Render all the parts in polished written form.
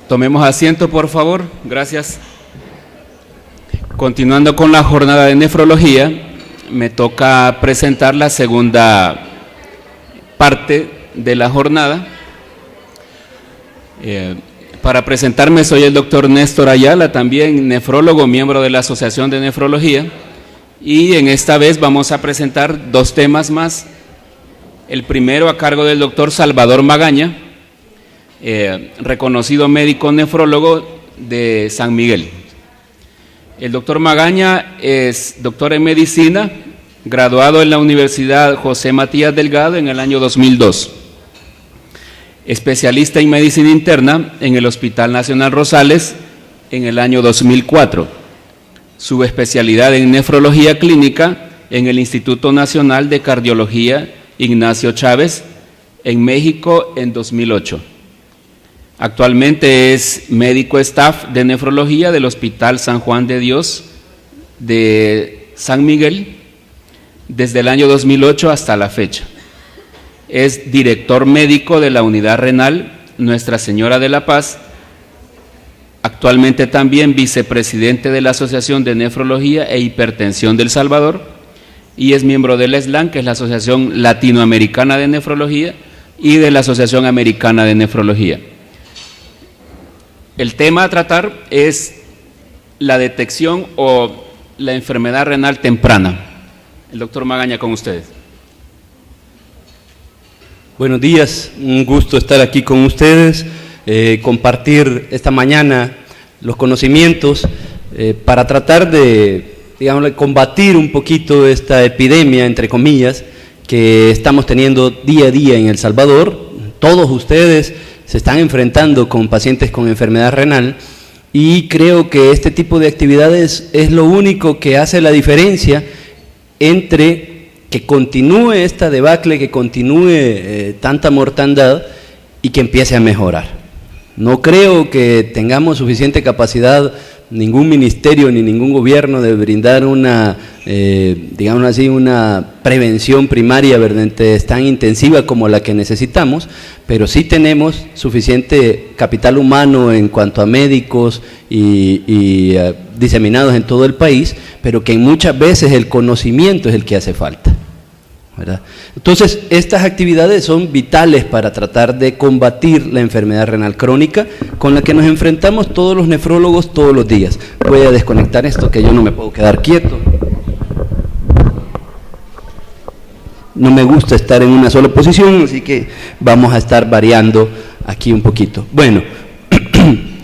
Tomemos asiento, por favor. Gracias. Continuando con la jornada de nefrología, me toca presentar la segunda parte de la jornada. Para presentarme, soy el doctor Néstor Ayala, también nefrólogo, miembro de la Asociación de Nefrología, y en esta vez vamos a presentar dos temas más. El primero a cargo del doctor Salvador Magaña, reconocido médico nefrólogo de San Miguel. El doctor Magaña es doctor en medicina, graduado en la Universidad José Matías Delgado en el año 2002. Especialista en medicina interna en el Hospital Nacional Rosales en el año 2004. Subespecialidad en nefrología clínica en el Instituto Nacional de Cardiología Ignacio Chávez en México en 2008. Actualmente es médico staff de nefrología del Hospital San Juan de Dios de San Miguel desde el año 2008 hasta la fecha. Es director médico de la unidad renal Nuestra Señora de la Paz, actualmente también vicepresidente de la Asociación de Nefrología e Hipertensión del Salvador, y es miembro de la SLAN, que es la Asociación Latinoamericana de Nefrología, y de la Asociación Americana de Nefrología. El tema a tratar es la detección o la enfermedad renal temprana. El doctor Magaña, con ustedes. Buenos días, un gusto estar aquí con ustedes, compartir esta mañana los conocimientos para tratar de, digamos, combatir un poquito esta epidemia, entre comillas, que estamos teniendo día a día en El Salvador. Todos ustedes se están enfrentando con pacientes con enfermedad renal y creo que este tipo de actividades es lo único que hace la diferencia entre que continúe esta debacle, que continúe tanta mortandad y que empiece a mejorar. No creo que tengamos suficiente capacidad, ningún ministerio ni ningún gobierno, de brindar una, digamos así, una prevención primaria tan intensiva como la que necesitamos, pero sí tenemos suficiente capital humano en cuanto a médicos y diseminados en todo el país, pero que muchas veces el conocimiento es el que hace falta, ¿verdad? Entonces, estas actividades son vitales para tratar de combatir la enfermedad renal crónica con la que nos enfrentamos todos los nefrólogos todos los días. Voy a desconectar esto, que yo no me puedo quedar quieto. No me gusta estar en una sola posición, así que vamos a estar variando aquí un poquito. Bueno,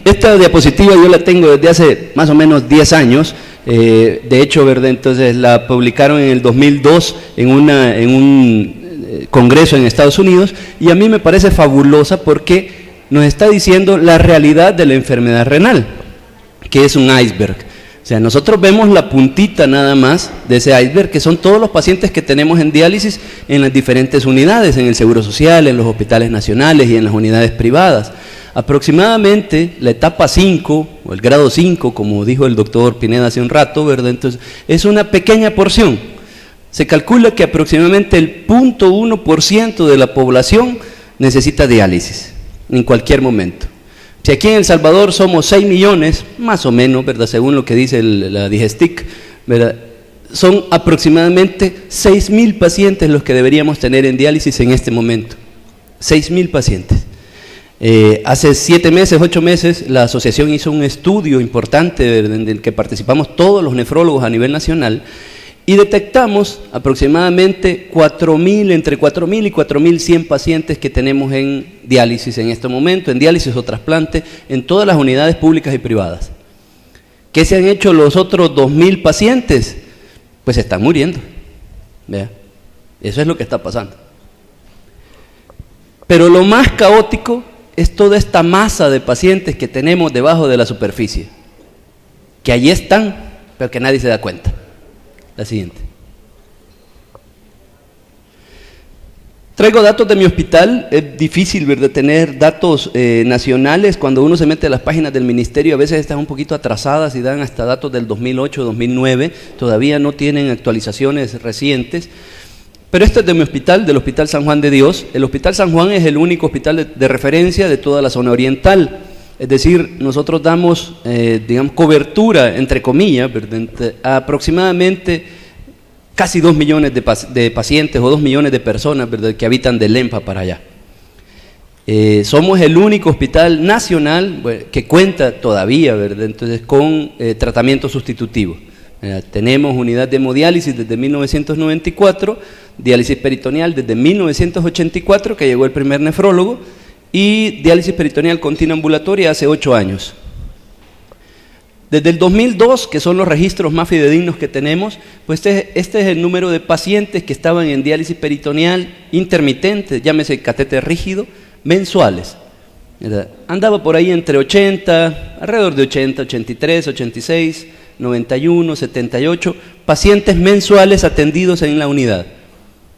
esta diapositiva yo la tengo desde hace más o menos 10 años. De hecho, ¿verdad? Entonces la publicaron en el 2002 en un congreso en Estados Unidos, y a mí me parece fabulosa porque nos está diciendo la realidad de la enfermedad renal, que es un iceberg. O sea, nosotros vemos la puntita nada más de ese iceberg, que son todos los pacientes que tenemos en diálisis en las diferentes unidades, en el Seguro Social, en los hospitales nacionales y en las unidades privadas. Aproximadamente la etapa 5, o el grado 5, como dijo el doctor Pineda hace un rato, ¿verdad? Entonces, es una pequeña porción. Se calcula que aproximadamente el 0.1% de la población necesita diálisis en cualquier momento. Si aquí en El Salvador somos 6 millones, más o menos, ¿verdad? Según lo que dice la Digestic, ¿verdad? Son aproximadamente 6,000 pacientes los que deberíamos tener en diálisis en este momento. 6,000 pacientes. Hace 7 meses, 8 meses, la asociación hizo un estudio importante en el que participamos todos los nefrólogos a nivel nacional y detectamos aproximadamente 4,000, entre 4,000 y 4,100 pacientes que tenemos en diálisis en este momento, en diálisis o trasplante, en todas las unidades públicas y privadas. ¿Qué se han hecho los otros 2,000 pacientes? Pues están muriendo. ¿Vea? Eso es lo que está pasando. Pero lo más caótico es toda esta masa de pacientes que tenemos debajo de la superficie, que allí están, pero que nadie se da cuenta. La siguiente. Traigo datos de mi hospital. Es difícil, ¿verdad?, tener datos nacionales. Cuando uno se mete a las páginas del ministerio, a veces están un poquito atrasadas y dan hasta datos del 2008, 2009. Todavía no tienen actualizaciones recientes. Pero esto es de mi hospital, del Hospital San Juan de Dios. El Hospital San Juan es el único hospital de referencia de toda la zona oriental. Es decir, nosotros damos, digamos, cobertura, entre comillas, ¿verdad?, a aproximadamente casi 2 millones de pacientes o 2 millones de personas, ¿verdad?, que habitan de Lempa para allá. Somos el único hospital nacional, bueno, que cuenta todavía, ¿verdad?, entonces, con tratamiento sustitutivo. Tenemos unidad de hemodiálisis desde 1994, diálisis peritoneal desde 1984, que llegó el primer nefrólogo, y diálisis peritoneal continua ambulatoria hace 8 años. Desde el 2002, que son los registros más fidedignos que tenemos, pues este es el número de pacientes que estaban en diálisis peritoneal intermitente, llámese catéter rígido, mensuales, ¿verdad? Andaba por ahí entre 80, alrededor de 80, 83, 86, 91, 78 pacientes mensuales atendidos en la unidad.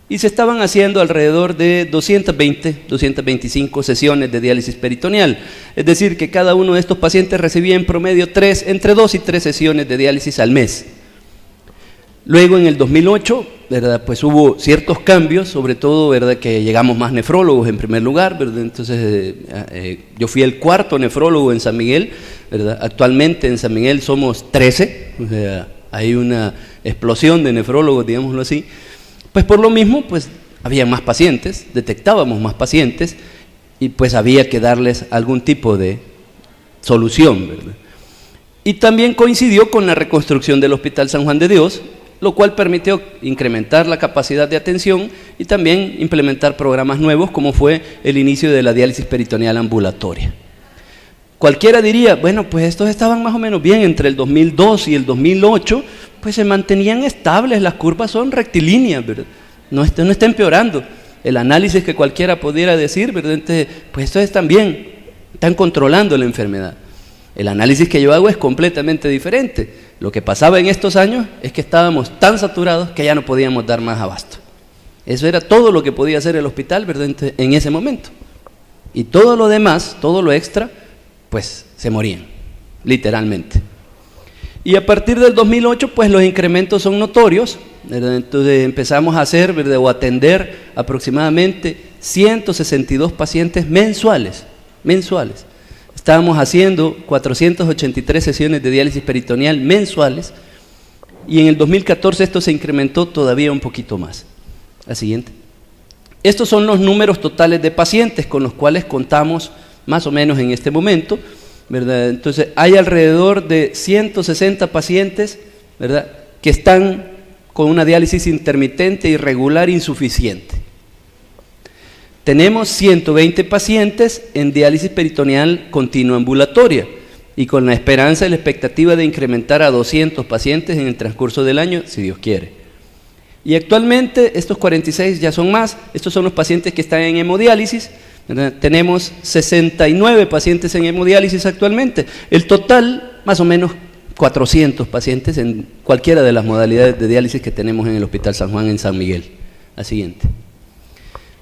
Y se estaban haciendo alrededor de 220, 225 sesiones de diálisis peritoneal. Es decir, que cada uno de estos pacientes recibía en promedio entre 2 y 3 sesiones de diálisis al mes. Luego, en el 2008, ¿verdad?, pues hubo ciertos cambios, sobre todo, ¿verdad?, que llegamos más nefrólogos en primer lugar, ¿verdad? Entonces, yo fui el 4º nefrólogo en San Miguel, ¿verdad? Actualmente en San Miguel somos 13, o sea, hay una explosión de nefrólogos, digámoslo así. Pues por lo mismo, pues había más pacientes, detectábamos más pacientes y pues había que darles algún tipo de solución, ¿verdad? Y también coincidió con la reconstrucción del Hospital San Juan de Dios, lo cual permitió incrementar la capacidad de atención y también implementar programas nuevos, como fue el inicio de la diálisis peritoneal ambulatoria. Cualquiera diría, bueno, pues estos estaban más o menos bien entre el 2002 y el 2008, pues se mantenían estables, las curvas son rectilíneas, ¿verdad? No está empeorando. El análisis que cualquiera pudiera decir, ¿verdad?, entonces, pues estos están bien, están controlando la enfermedad. El análisis que yo hago es completamente diferente. Lo que pasaba en estos años es que estábamos tan saturados que ya no podíamos dar más abasto. Eso era todo lo que podía hacer el hospital, ¿verdad?, en ese momento. Y todo lo demás, todo lo extra, pues se morían, literalmente. Y a partir del 2008, pues los incrementos son notorios, ¿verdad? Entonces empezamos a hacer, ¿verdad?, o atender aproximadamente 162 pacientes mensuales. Estábamos haciendo 483 sesiones de diálisis peritoneal mensuales y en el 2014 esto se incrementó todavía un poquito más. La siguiente. Estos son los números totales de pacientes con los cuales contamos más o menos en este momento, ¿verdad? Entonces hay alrededor de 160 pacientes, ¿verdad?, que están con una diálisis intermitente, irregular, insuficiente. Tenemos 120 pacientes en diálisis peritoneal continua ambulatoria y con la esperanza y la expectativa de incrementar a 200 pacientes en el transcurso del año, si Dios quiere. Y actualmente estos 46 ya son más, estos son los pacientes que están en hemodiálisis, ¿verdad? Tenemos 69 pacientes en hemodiálisis actualmente, el total más o menos 400 pacientes en cualquiera de las modalidades de diálisis que tenemos en el Hospital San Juan en San Miguel. La siguiente.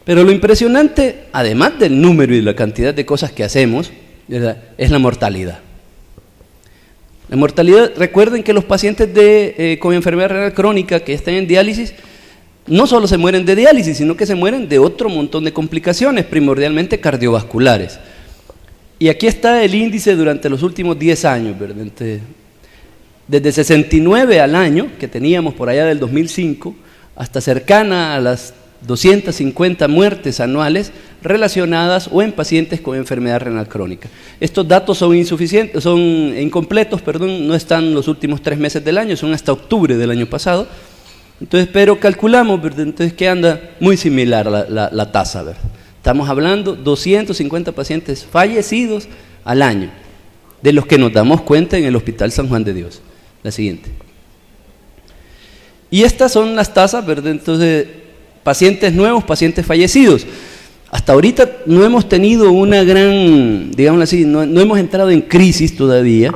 Pero lo impresionante, además del número y de la cantidad de cosas que hacemos, ¿verdad?, es la mortalidad. La mortalidad, recuerden que los pacientes con enfermedad renal crónica que están en diálisis, no solo se mueren de diálisis, sino que se mueren de otro montón de complicaciones, primordialmente cardiovasculares. Y aquí está el índice durante los últimos 10 años, ¿verdad? Desde 69 al año, que teníamos por allá del 2005, hasta cercana a las 250 muertes anuales relacionadas o en pacientes con enfermedad renal crónica. Estos datos son incompletos, no están los últimos 3 meses del año, son hasta octubre del año pasado. Entonces, pero calculamos, ¿verdad?, entonces que anda muy similar la tasa, ¿verdad? Estamos hablando 250 pacientes fallecidos al año, de los que nos damos cuenta en el Hospital San Juan de Dios. La siguiente. Y estas son las tasas, ¿verdad? Entonces, pacientes nuevos, pacientes fallecidos. Hasta ahorita no hemos tenido una gran, digámoslo así, no hemos entrado en crisis todavía,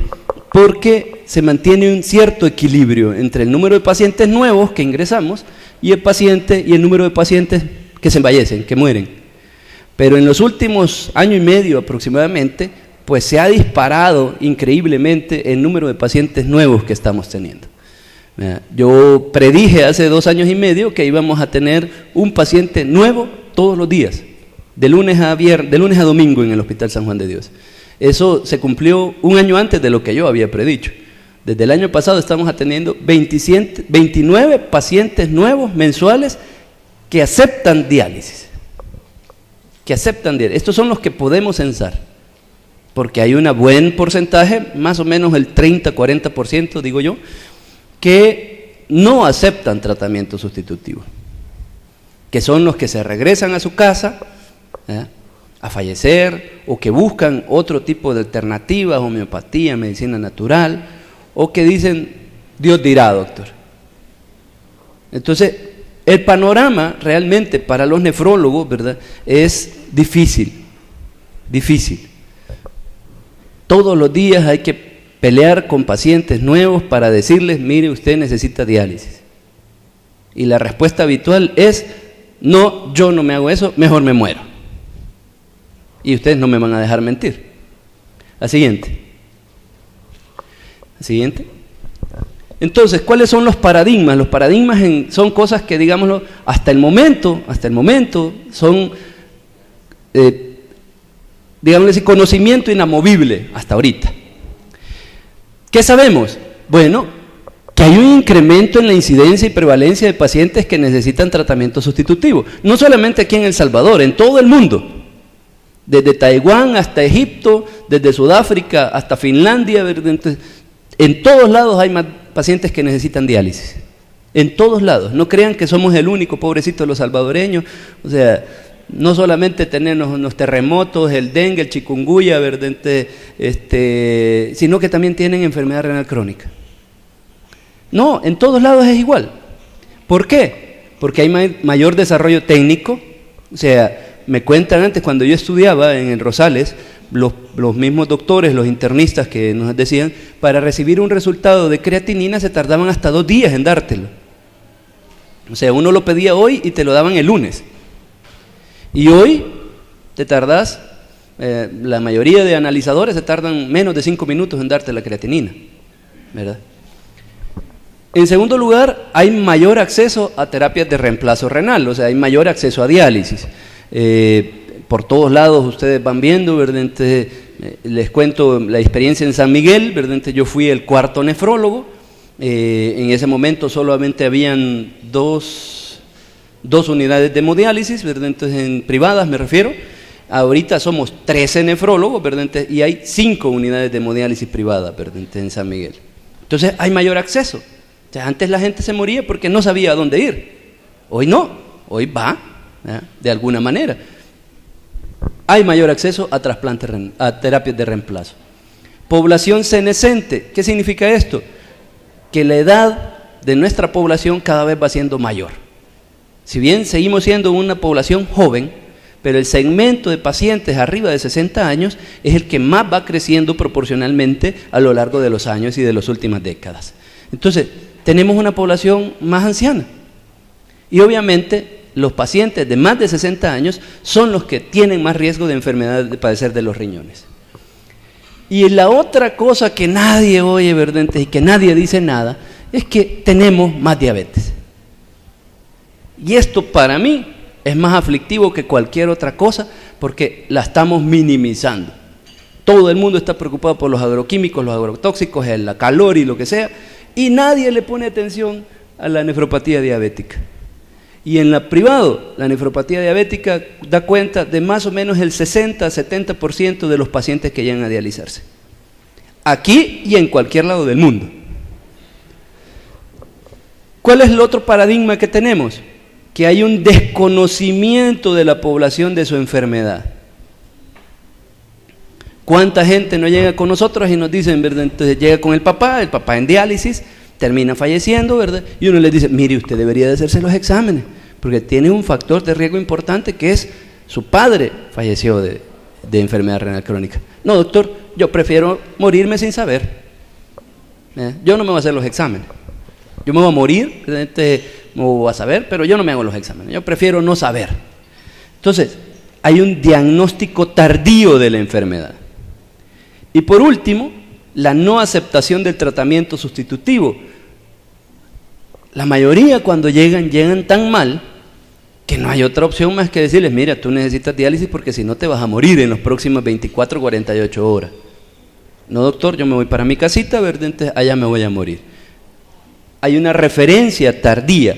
porque se mantiene un cierto equilibrio entre el número de pacientes nuevos que ingresamos y el número de pacientes que se fallecen, que mueren. Pero en los últimos año y medio aproximadamente, pues se ha disparado increíblemente el número de pacientes nuevos que estamos teniendo. Yo predije hace 2 años y medio que íbamos a tener un paciente nuevo todos los días, de lunes a domingo en el Hospital San Juan de Dios. Eso se cumplió un año antes de lo que yo había predicho. Desde el año pasado estamos atendiendo 29 pacientes nuevos mensuales que aceptan diálisis. Estos son los que podemos censar, porque hay un buen porcentaje, más o menos el 30-40%, digo yo, que no aceptan tratamiento sustitutivo, que son los que se regresan a su casa a fallecer, o que buscan otro tipo de alternativas, homeopatía, medicina natural, o que dicen, Dios dirá, doctor. Entonces, el panorama realmente para los nefrólogos, ¿verdad?, es difícil. Todos los días hay que pelear con pacientes nuevos para decirles, mire, usted necesita diálisis. Y la respuesta habitual es, no, yo no me hago eso, mejor me muero. Y ustedes no me van a dejar mentir. La siguiente. Entonces, ¿cuáles son los paradigmas? Los paradigmas son cosas que, digámoslo, hasta el momento son, digámoslo así, conocimiento inamovible hasta ahorita. ¿Qué sabemos? Bueno, que hay un incremento en la incidencia y prevalencia de pacientes que necesitan tratamiento sustitutivo. No solamente aquí en El Salvador, en todo el mundo. Desde Taiwán hasta Egipto, desde Sudáfrica hasta Finlandia, en todos lados hay más pacientes que necesitan diálisis. En todos lados. No crean que somos el único, pobrecito de los salvadoreños. O sea, no solamente tenemos los terremotos, el dengue, el chikungunya, sino que también tienen enfermedad renal crónica. No, en todos lados es igual. ¿Por qué? Porque hay mayor desarrollo técnico. O sea, me cuentan antes, cuando yo estudiaba en el Rosales, los mismos doctores, los internistas que nos decían, para recibir un resultado de creatinina se tardaban hasta 2 días en dártelo. O sea, uno lo pedía hoy y te lo daban el lunes. Y hoy te tardás, la mayoría de analizadores se tardan menos de 5 minutos en darte la creatinina, ¿verdad? En segundo lugar, hay mayor acceso a terapias de reemplazo renal, o sea, hay mayor acceso a diálisis. Por todos lados ustedes van viendo, ¿verdad? Les cuento la experiencia en San Miguel, ¿verdad? Yo fui el 4º nefrólogo. En ese momento solamente habían dos unidades de hemodiálisis, ¿verdad? Entonces, en privadas me refiero. Ahorita somos 13 nefrólogos, ¿verdad? Y hay 5 unidades de hemodiálisis privada, ¿verdad? En San Miguel. Entonces hay mayor acceso. O sea, antes la gente se moría porque no sabía a dónde ir. Hoy no, hoy va, ¿verdad?, de alguna manera. Hay mayor acceso a trasplantes, a terapias de reemplazo. Población senescente. ¿Qué significa esto? Que la edad de nuestra población cada vez va siendo mayor. Si bien seguimos siendo una población joven, pero el segmento de pacientes arriba de 60 años es el que más va creciendo proporcionalmente a lo largo de los años y de las últimas décadas. Entonces, tenemos una población más anciana. Y obviamente los pacientes de más de 60 años son los que tienen más riesgo de enfermedad, de padecer de los riñones. Y la otra cosa que nadie oye, ¿verdad?, y que nadie dice nada, es que tenemos más diabetes. Y esto para mí es más aflictivo que cualquier otra cosa, porque la estamos minimizando. Todo el mundo está preocupado por los agroquímicos, los agrotóxicos, el calor y lo que sea, y nadie le pone atención a la nefropatía diabética. Y en la privado, la nefropatía diabética da cuenta de más o menos el 60-70% de los pacientes que llegan a dializarse. Aquí y en cualquier lado del mundo. ¿Cuál es el otro paradigma que tenemos? Que hay un desconocimiento de la población de su enfermedad. ¿Cuánta gente no llega con nosotros y nos dicen, ¿verdad? Entonces llega con el papá en diálisis, termina falleciendo, ¿verdad? Y uno les dice, mire, usted debería de hacerse los exámenes, porque tiene un factor de riesgo importante que es su padre falleció de enfermedad renal crónica. No, doctor, yo prefiero morirme sin saber. Yo no me voy a hacer los exámenes. Yo me voy a morir, me voy a saber, pero yo no me hago los exámenes. Yo prefiero no saber. Entonces, hay un diagnóstico tardío de la enfermedad. Y por último, la no aceptación del tratamiento sustitutivo. La mayoría cuando llegan tan mal que no hay otra opción más que decirles, mira, tú necesitas diálisis porque si no te vas a morir en las próximas 24 o 48 horas. No, doctor, yo me voy para mi casita, ¿verdad? Entonces allá me voy a morir. Hay una referencia tardía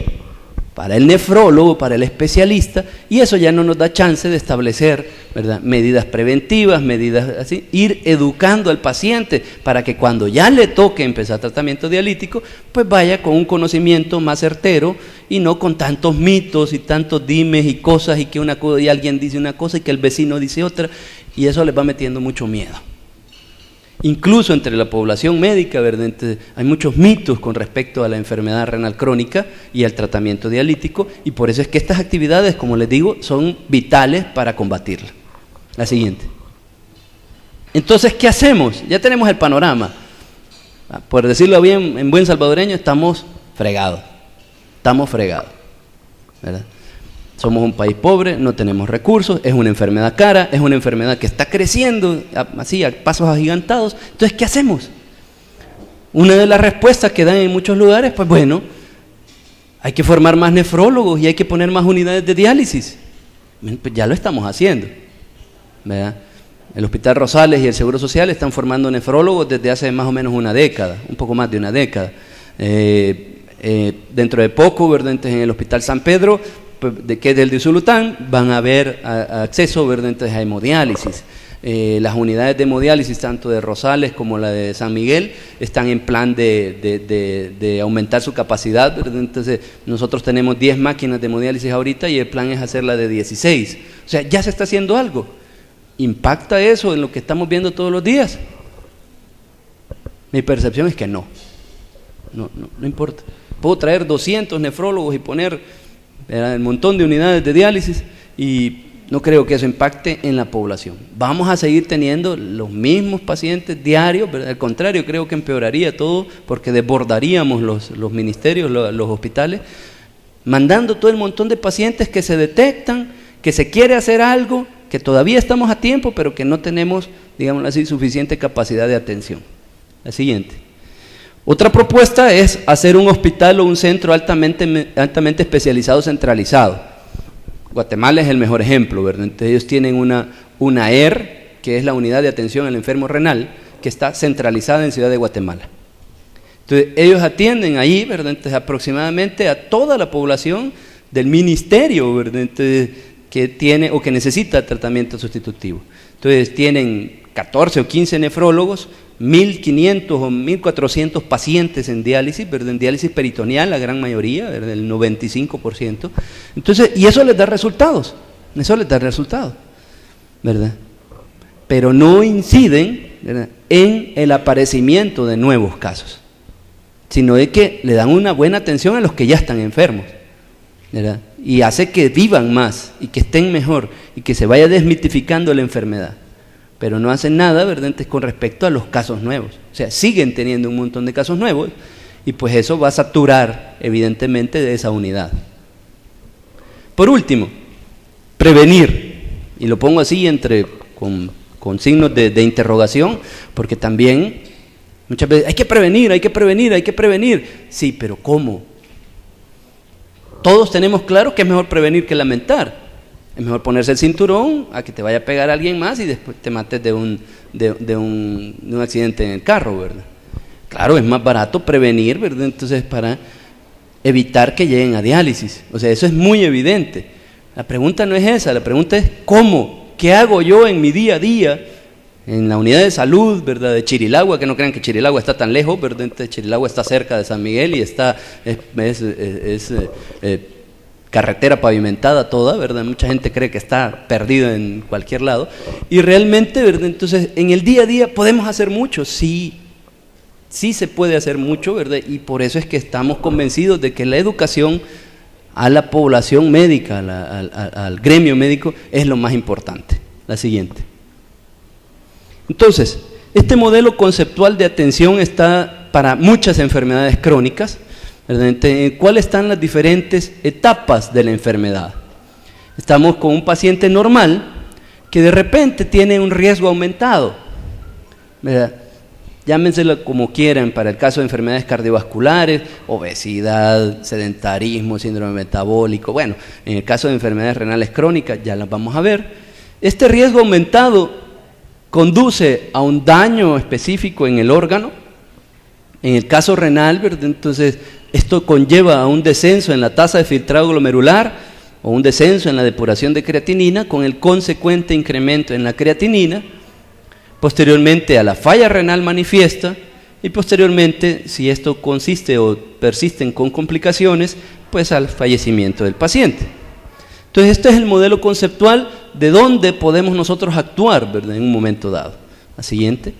para el nefrólogo, para el especialista, y eso ya no nos da chance de establecer, ¿verdad?, medidas preventivas, medidas así, ir educando al paciente para que cuando ya le toque empezar tratamiento dialítico, pues vaya con un conocimiento más certero y no con tantos mitos y tantos dimes y cosas y que y alguien dice una cosa y que el vecino dice otra, y eso les va metiendo mucho miedo. Incluso entre la población médica, ¿verdad?, entonces, hay muchos mitos con respecto a la enfermedad renal crónica y al tratamiento dialítico, y por eso es que estas actividades, como les digo, son vitales para combatirla. La siguiente. Entonces, ¿qué hacemos? Ya tenemos el panorama. Por decirlo bien, en buen salvadoreño, estamos fregados, ¿verdad? Somos un país pobre, no tenemos recursos, es una enfermedad cara, es una enfermedad que está creciendo así a pasos agigantados. Entonces, ¿qué hacemos? Una de las respuestas que dan en muchos lugares, pues bueno, hay que formar más nefrólogos y hay que poner más unidades de diálisis. Pues ya lo estamos haciendo, ¿verdad? El Hospital Rosales y el Seguro Social están formando nefrólogos desde hace más o menos una década, un poco más de una década. Dentro de poco, ¿verdad?, en el Hospital San Pedro, que es del de Usulután, van a haber acceso, ¿verdad?, entonces a hemodiálisis. Las unidades de hemodiálisis, tanto de Rosales como la de San Miguel, están en plan de aumentar su capacidad, ¿verdad? Entonces nosotros tenemos 10 máquinas de hemodiálisis ahorita y el plan es hacerla de 16. O sea, ya se está haciendo algo. ¿Impacta eso en lo que estamos viendo todos los días? Mi percepción es que no importa. Puedo traer 200 nefrólogos y poner el montón de unidades de diálisis y no creo que eso impacte en la población. Vamos a seguir teniendo los mismos pacientes diarios, ¿verdad? Al contrario, creo que empeoraría todo porque desbordaríamos los ministerios, los hospitales, mandando todo el montón de pacientes que se detectan, que se quiere hacer algo, que todavía estamos a tiempo, pero que no tenemos, digámoslo así, suficiente capacidad de atención. La siguiente. Otra propuesta es hacer un hospital o un centro altamente especializado, centralizado. Guatemala es el mejor ejemplo, ¿verdad? Entonces ellos tienen una ER, que es la unidad de atención al enfermo renal, que está centralizada en Ciudad de Guatemala. Entonces ellos atienden ahí, ¿verdad?, entonces, aproximadamente a toda la población del ministerio, ¿verdad?, entonces, que tiene o que necesita tratamiento sustitutivo. Entonces tienen 14 o 15 nefrólogos, 1.500 o 1.400 pacientes en diálisis, ¿verdad?, en diálisis peritoneal, la gran mayoría, ¿verdad?, el 95%. Entonces, y eso les da resultados, ¿verdad? Pero no inciden, ¿verdad?, en el aparecimiento de nuevos casos, sino de que le dan una buena atención a los que ya están enfermos, ¿verdad?, y hace que vivan más y que estén mejor y que se vaya desmitificando la enfermedad. Pero no hacen nada, ¿verdad?, con respecto a los casos nuevos. O sea, siguen teniendo un montón de casos nuevos y pues eso va a saturar evidentemente de esa unidad. Por último, prevenir, y lo pongo así con signos de interrogación, porque también muchas veces hay que prevenir. Sí, pero ¿cómo? Todos tenemos claro que es mejor prevenir que lamentar. Es mejor ponerse el cinturón a que te vaya a pegar a alguien más y después te mates de un accidente en el carro, ¿verdad? Claro, es más barato prevenir, ¿verdad? Entonces, para evitar que lleguen a diálisis. O sea, eso es muy evidente. La pregunta no es esa, la pregunta es ¿cómo? ¿Qué hago yo en mi día a día? En la unidad de salud, ¿verdad?, de Chirilagua, que no crean que Chirilagua está tan lejos, ¿verdad? Entonces, Chirilagua está cerca de San Miguel y es carretera pavimentada toda, ¿verdad? Mucha gente cree que está perdida en cualquier lado y realmente, ¿verdad?, entonces en el día a día podemos hacer mucho, sí se puede hacer mucho, ¿verdad? Y por eso es que estamos convencidos de que la educación a la población médica, al gremio médico, es lo más importante. La siguiente. Entonces, este modelo conceptual de atención está para muchas enfermedades crónicas, ¿verdad? ¿Cuáles están las diferentes etapas de la enfermedad? Estamos con un paciente normal que de repente tiene un riesgo aumentado, ¿verdad? llámenselo como quieran, para el caso de enfermedades cardiovasculares, obesidad, sedentarismo, síndrome metabólico, bueno, en el caso de enfermedades renales crónicas, ya las vamos a ver. Este riesgo aumentado conduce a un daño específico en el órgano. En el caso renal, ¿verdad? Entonces, esto conlleva a un descenso en la tasa de filtrado glomerular o un descenso en la depuración de creatinina, con el consecuente incremento en la creatinina, posteriormente a la falla renal manifiesta, y posteriormente, si esto consiste o persisten con complicaciones, pues al fallecimiento del paciente. Entonces, este es el modelo conceptual de dónde podemos nosotros actuar, ¿verdad?, en un momento dado. La siguiente.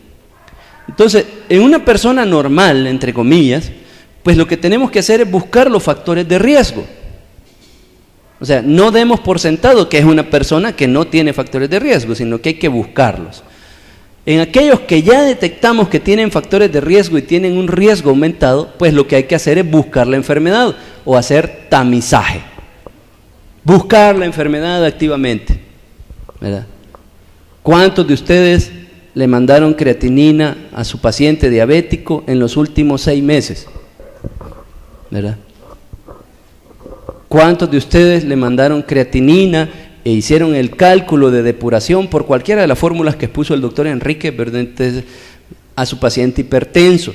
Entonces, en una persona normal, entre comillas, pues lo que tenemos que hacer es buscar los factores de riesgo. O sea, no demos por sentado que es una persona que no tiene factores de riesgo, sino que hay que buscarlos. En aquellos que ya detectamos que tienen factores de riesgo y tienen un riesgo aumentado, pues lo que hay que hacer es buscar la enfermedad o hacer tamizaje. Buscar la enfermedad activamente, ¿verdad? ¿Cuántos de ustedes le mandaron creatinina a su paciente diabético en los últimos 6 meses? ¿Verdad? ¿Cuántos de ustedes le mandaron creatinina e hicieron el cálculo de depuración por cualquiera de las fórmulas que puso el doctor Enrique, ¿verdad?, entonces, a su paciente hipertenso,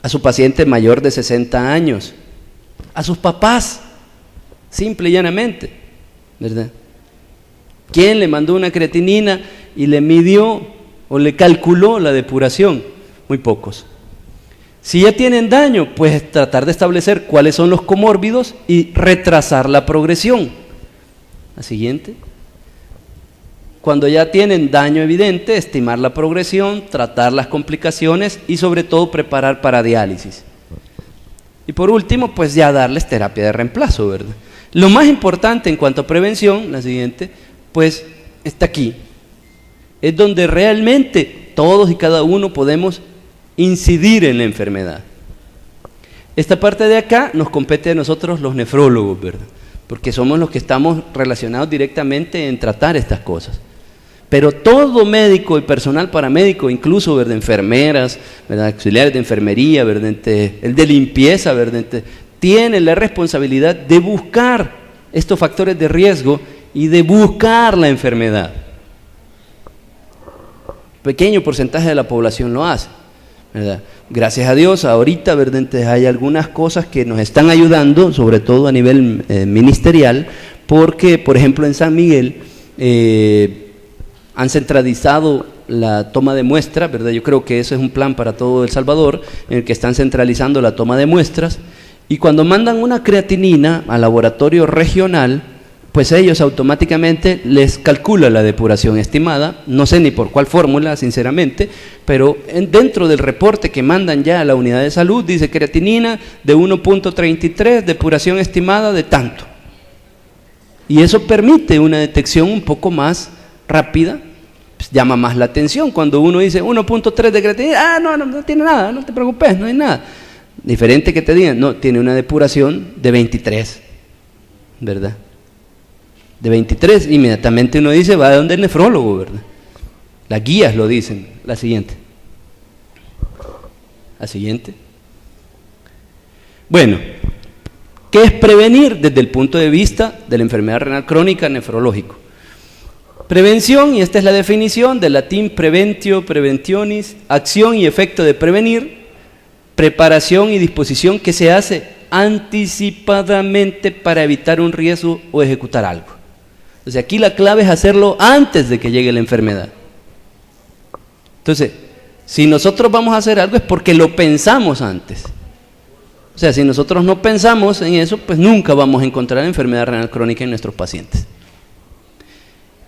a su paciente mayor de 60 años, a sus papás, simple y llanamente, ¿verdad? ¿Quién le mandó una creatinina y le midió o le calculó la depuración? Muy pocos. Si ya tienen daño, pues tratar de establecer cuáles son los comórbidos y retrasar la progresión. La siguiente. Cuando ya tienen daño evidente, estimar la progresión, tratar las complicaciones y sobre todo preparar para diálisis. Y por último, pues ya darles terapia de reemplazo, ¿verdad? Lo más importante en cuanto a prevención, la siguiente, pues está aquí. Es donde realmente todos y cada uno podemos incidir en la enfermedad. Esta parte de acá nos compete a nosotros los nefrólogos, ¿verdad? Porque somos los que estamos relacionados directamente en tratar estas cosas. Pero todo médico y personal paramédico, incluso, ¿verdad?, enfermeras, ¿verdad?, auxiliares de enfermería, ¿verdad?, el de limpieza, ¿verdad?, tiene la responsabilidad de buscar estos factores de riesgo y de buscar la enfermedad. Pequeño porcentaje de la población lo hace, ¿verdad? Gracias a Dios, ahorita, ¿verdad?, hay algunas cosas que nos están ayudando, sobre todo a nivel ministerial, porque, por ejemplo, en San Miguel han centralizado la toma de muestras, ¿verdad? Yo creo que ese es un plan para todo El Salvador, en el que están centralizando la toma de muestras, y cuando mandan una creatinina al laboratorio regional, pues ellos automáticamente les calculan la depuración estimada, no sé ni por cuál fórmula, sinceramente, pero dentro del reporte que mandan ya a la unidad de salud, dice creatinina de 1.33, depuración estimada de tanto. Y eso permite una detección un poco más rápida, pues llama más la atención cuando uno dice 1.3 de creatinina, no tiene nada, no te preocupes, no hay nada. Diferente que te digan, no, tiene una depuración de 23, ¿verdad? De 23, inmediatamente uno dice, va a donde el nefrólogo, ¿verdad? Las guías lo dicen. La siguiente. La siguiente. Bueno, ¿qué es prevenir desde el punto de vista de la enfermedad renal crónica nefrológico? Prevención, y esta es la definición del latín preventio, preventionis, acción y efecto de prevenir, preparación y disposición que se hace anticipadamente para evitar un riesgo o ejecutar algo. Entonces aquí la clave es hacerlo antes de que llegue la enfermedad. Entonces, si nosotros vamos a hacer algo es porque lo pensamos antes. O sea, si nosotros no pensamos en eso, pues nunca vamos a encontrar enfermedad renal crónica en nuestros pacientes.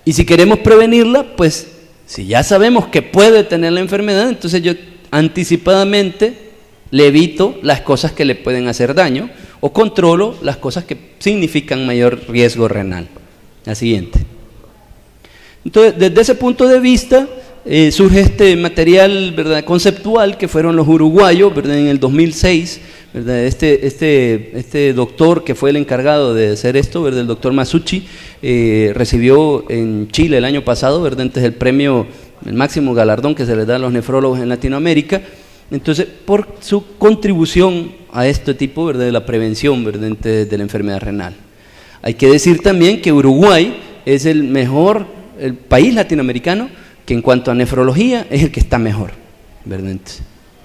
Y si queremos prevenirla, pues si ya sabemos que puede tener la enfermedad, entonces yo anticipadamente le evito las cosas que le pueden hacer daño o controlo las cosas que significan mayor riesgo renal. La siguiente. Entonces, desde ese punto de vista, surge este material, ¿verdad?, conceptual que fueron los uruguayos, ¿verdad?, en el 2006, ¿verdad?, este doctor que fue el encargado de hacer esto, ¿verdad?, el doctor Masucci, recibió en Chile el año pasado, ¿verdad?, antes el premio el máximo galardón que se les da a los nefrólogos en Latinoamérica. Entonces, por su contribución a este tipo, ¿verdad?, de la prevención, ¿verdad?, de la enfermedad renal. Hay que decir también que Uruguay es el país latinoamericano que en cuanto a nefrología es el que está mejor, ¿verdad?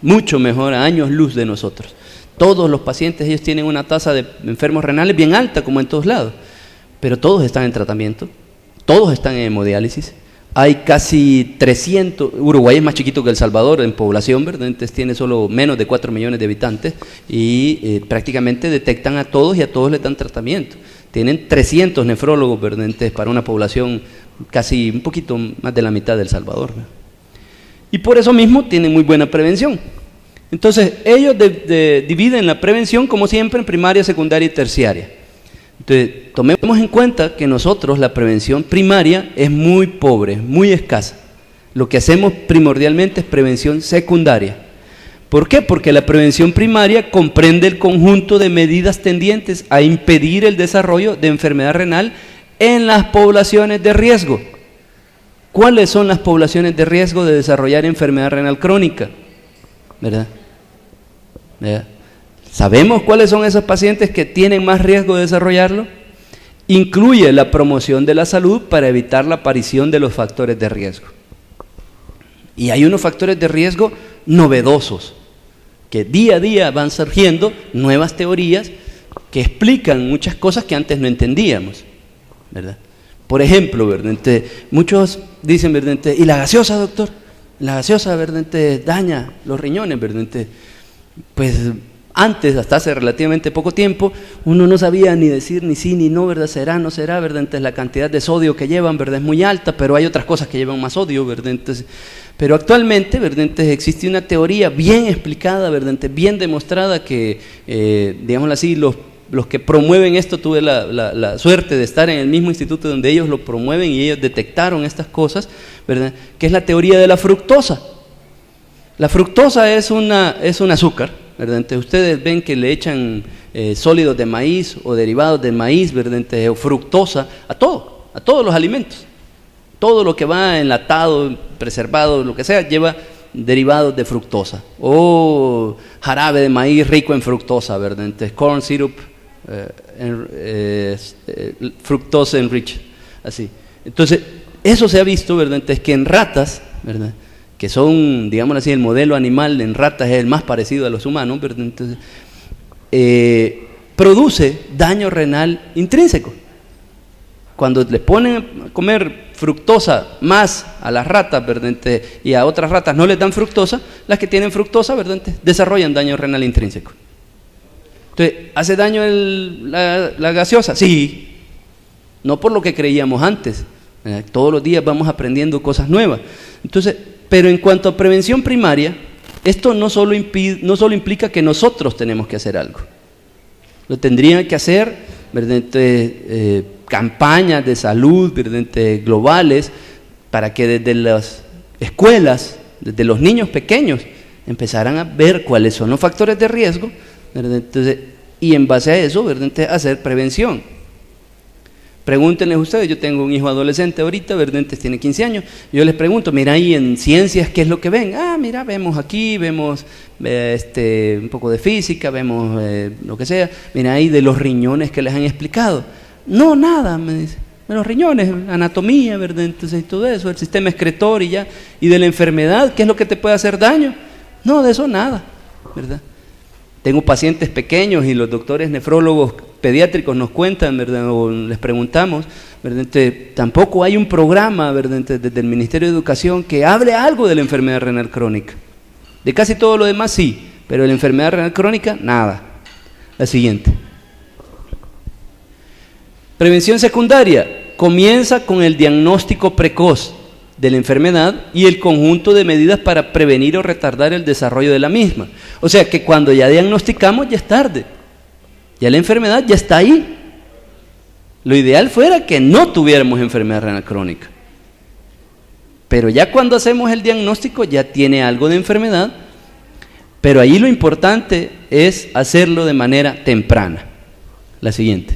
Mucho mejor, a años luz de nosotros. Todos los pacientes, ellos tienen una tasa de enfermos renales bien alta, como en todos lados, pero todos están en tratamiento, todos están en hemodiálisis. Hay casi 300, Uruguay es más chiquito que El Salvador en población, ¿verdad? Entonces tiene solo menos de 4 millones de habitantes y prácticamente detectan a todos y a todos les dan tratamiento. Tienen 300 nefrólogos, ¿verdad?, entonces, para una población casi un poquito más de la mitad de El Salvador, ¿verdad? Y por eso mismo tienen muy buena prevención. Entonces ellos dividen la prevención, como siempre, en primaria, secundaria y terciaria. Entonces, tomemos en cuenta que nosotros la prevención primaria es muy pobre, muy escasa. Lo que hacemos primordialmente es prevención secundaria. ¿Por qué? Porque la prevención primaria comprende el conjunto de medidas tendientes a impedir el desarrollo de enfermedad renal en las poblaciones de riesgo. ¿Cuáles son las poblaciones de riesgo de desarrollar enfermedad renal crónica? ¿Verdad? ¿Sabemos cuáles son esos pacientes que tienen más riesgo de desarrollarlo? Incluye la promoción de la salud para evitar la aparición de los factores de riesgo. Y hay unos factores de riesgo novedosos, que día a día van surgiendo nuevas teorías que explican muchas cosas que antes no entendíamos, ¿verdad? Por ejemplo, ¿verdad?, muchos dicen, ¿verdad?, ¿y la gaseosa, doctor? La gaseosa, ¿verdad?, daña los riñones, ¿verdad? Pues antes, hasta hace relativamente poco tiempo, uno no sabía ni decir ni sí ni no, ¿verdad? Será, no será, ¿verdad? Entonces la cantidad de sodio que llevan, ¿verdad?, es muy alta, pero hay otras cosas que llevan más sodio, ¿verdad? Entonces, pero actualmente, ¿verdad?, entonces existe una teoría bien explicada, ¿verdad?, entonces bien demostrada que, digámoslo así, los que promueven esto, tuve la suerte de estar en el mismo instituto donde ellos lo promueven y ellos detectaron estas cosas, ¿verdad?, que es la teoría de la fructosa. La fructosa es un azúcar, ¿verdad? Entonces, ustedes ven que le echan sólidos de maíz o derivados de maíz, ¿verdad?, entonces, o fructosa a todos los alimentos. Todo lo que va enlatado, preservado, lo que sea, lleva derivados de fructosa. O jarabe de maíz rico en fructosa, ¿verdad? Entonces, corn syrup, fructosa enriched, así. Entonces, eso se ha visto, ¿verdad?, entonces, que en ratas, ¿verdad?, que son, digámoslo así, el modelo animal en ratas es el más parecido a los humanos, ¿verdad? Entonces, produce daño renal intrínseco. Cuando les ponen a comer fructosa más a las ratas, ¿verdad?, y a otras ratas no les dan fructosa, las que tienen fructosa, ¿verdad?, desarrollan daño renal intrínseco. Entonces, ¿hace daño la gaseosa? Sí, no por lo que creíamos antes. Todos los días vamos aprendiendo cosas nuevas. Entonces, pero en cuanto a prevención primaria, esto no solo implica que nosotros tenemos que hacer algo. Lo tendrían que hacer, ¿verdad?, campañas de salud, ¿verdad?, globales, para que desde las escuelas, desde los niños pequeños, empezaran a ver cuáles son los factores de riesgo, ¿verdad?, entonces, y en base a eso, ¿verdad?, hacer prevención. Pregúntenles ustedes, yo tengo un hijo adolescente ahorita, ¿verdad?, tiene 15 años, yo les pregunto, mira ahí en ciencias, ¿qué es lo que ven? Mira, vemos aquí, vemos un poco de física, vemos lo que sea, mira ahí de los riñones que les han explicado. No, nada, me dice, de los riñones, anatomía, ¿verdad?, entonces todo eso, el sistema excretor y ya, y de la enfermedad, ¿qué es lo que te puede hacer daño? No, de eso nada, ¿verdad? Tengo pacientes pequeños y los doctores nefrólogos pediátricos nos cuentan, ¿verdad?, o les preguntamos, ¿verdad?, tampoco hay un programa, ¿verdad?, desde el Ministerio de Educación que hable algo de la enfermedad renal crónica. De casi todo lo demás sí, pero de la enfermedad renal crónica, nada. La siguiente. Prevención secundaria. Comienza con el diagnóstico precoz de la enfermedad y el conjunto de medidas para prevenir o retardar el desarrollo de la misma. O sea que cuando ya diagnosticamos ya es tarde, ya la enfermedad ya está ahí. Lo ideal fuera que no tuviéramos enfermedad renal crónica, pero ya cuando hacemos el diagnóstico ya tiene algo de enfermedad, pero ahí lo importante es hacerlo de manera temprana. La siguiente.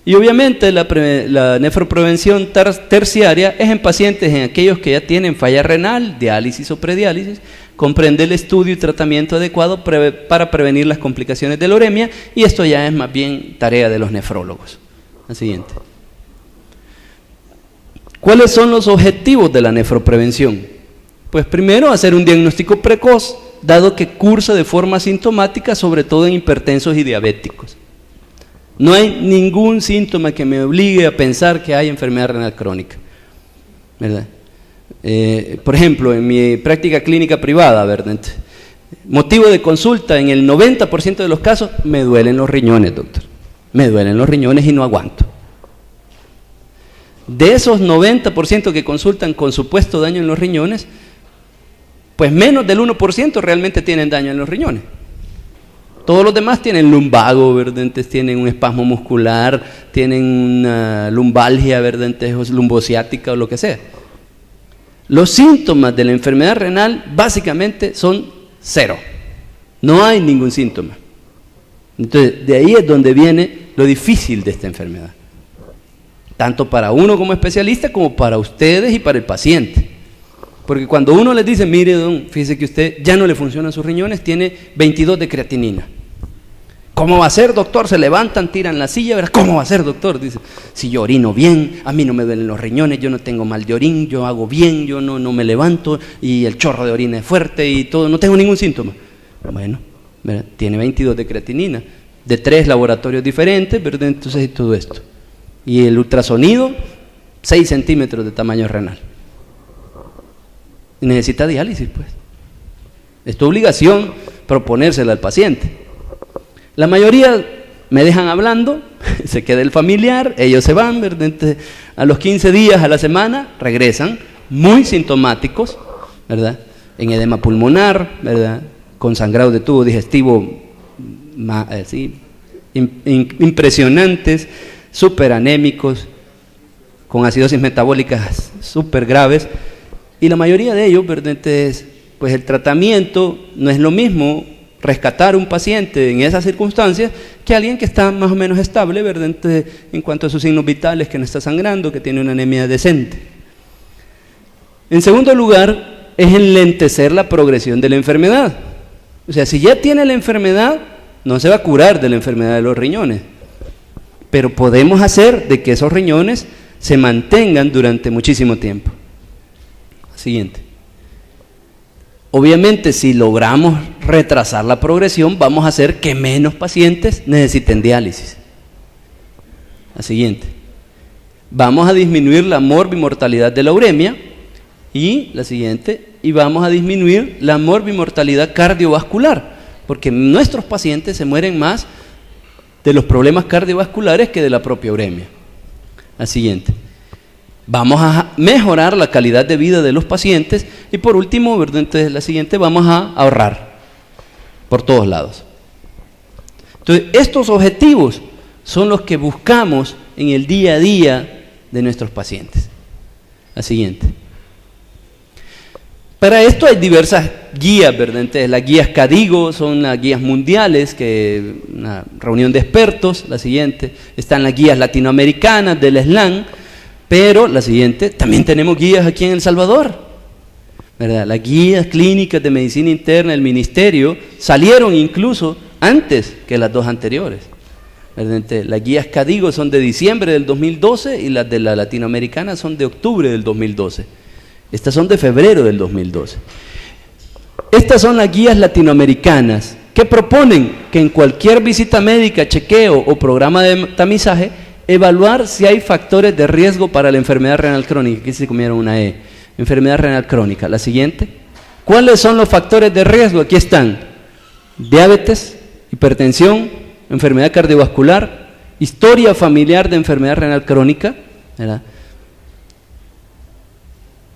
Y obviamente la nefroprevención terciaria es en pacientes, en aquellos que ya tienen falla renal, diálisis o prediálisis, comprende el estudio y tratamiento adecuado para prevenir las complicaciones de la uremia, y esto ya es más bien tarea de los nefrólogos. La siguiente. ¿Cuáles son los objetivos de la nefroprevención? Pues primero, hacer un diagnóstico precoz, dado que cursa de forma asintomática, sobre todo en hipertensos y diabéticos. No hay ningún síntoma que me obligue a pensar que hay enfermedad renal crónica, ¿verdad? Por ejemplo, en mi práctica clínica privada, ¿verdad? Motivo de consulta, en el 90% de los casos, me duelen los riñones, doctor. Me duelen los riñones y no aguanto. De esos 90% que consultan con supuesto daño en los riñones, pues menos del 1% realmente tienen daño en los riñones. Todos los demás tienen lumbago, ¿verdad? Tienen un espasmo muscular, tienen una lumbalgia, ¿verdad? Lumbociática o lo que sea. Los síntomas de la enfermedad renal básicamente son cero. No hay ningún síntoma. Entonces, de ahí es donde viene lo difícil de esta enfermedad. Tanto para uno como especialista, como para ustedes y para el paciente. Porque cuando uno les dice, mire, don, fíjese que usted ya no le funcionan sus riñones, tiene 22 de creatinina. ¿Cómo va a ser, doctor? Se levantan, tiran la silla, ¿verdad? ¿Cómo va a ser, doctor? Dice, si yo orino bien, a mí no me duelen los riñones, yo no tengo mal de orín, yo hago bien, yo no me levanto y el chorro de orina es fuerte y todo, no tengo ningún síntoma. Bueno, ¿verdad? Tiene 22 de creatinina, de 3 laboratorios diferentes, ¿verdad? Entonces, todo esto. Y el ultrasonido, 6 centímetros de tamaño renal. Necesita diálisis, pues. Es tu obligación proponérsela al paciente. La mayoría me dejan hablando, se queda el familiar, ellos se van, ¿verdad? Entonces, a los 15 días, a la semana, regresan muy sintomáticos, ¿verdad? En edema pulmonar, ¿verdad? Con sangrado de tubo digestivo impresionantes, súper anémicos, con acidosis metabólicas súper graves. Y la mayoría de ellos, ¿verdad? Entonces, pues el tratamiento no es lo mismo rescatar un paciente en esas circunstancias que alguien que está más o menos estable, ¿verdad? Entonces, en cuanto a sus signos vitales, que no está sangrando, que tiene una anemia decente. En segundo lugar, es enlentecer la progresión de la enfermedad. O sea, si ya tiene la enfermedad, no se va a curar de la enfermedad de los riñones, pero podemos hacer de que esos riñones se mantengan durante muchísimo tiempo. Siguiente. Obviamente, si logramos retrasar la progresión, vamos a hacer que menos pacientes necesiten diálisis. La siguiente. Vamos a disminuir la morbimortalidad de la uremia. Y la siguiente. Y vamos a disminuir la morbimortalidad cardiovascular, porque nuestros pacientes se mueren más de los problemas cardiovasculares que de la propia uremia. La siguiente. Vamos a mejorar la calidad de vida de los pacientes y por último, ¿verdad? Entonces, la siguiente, vamos a ahorrar por todos lados. Entonces, estos objetivos son los que buscamos en el día a día de nuestros pacientes. La siguiente. Para esto hay diversas guías, ¿verdad? Entonces, las guías CADIGO son las guías mundiales, una reunión de expertos. La siguiente. Están las guías latinoamericanas del SLAN. Pero la siguiente, también tenemos guías aquí en El Salvador, ¿verdad? Las guías clínicas de medicina interna del ministerio salieron incluso antes que las dos anteriores, ¿verdad? Las guías CADIGO son de diciembre del 2012 y las de la latinoamericana son de octubre del 2012. Estas son de febrero del 2012. Estas son las guías latinoamericanas que proponen que en cualquier visita médica, chequeo o programa de tamizaje, evaluar si hay factores de riesgo para la enfermedad renal crónica. Aquí se comieron una E. Enfermedad renal crónica. La siguiente. ¿Cuáles son los factores de riesgo? Aquí están. Diabetes, hipertensión, enfermedad cardiovascular, historia familiar de enfermedad renal crónica, ¿verdad?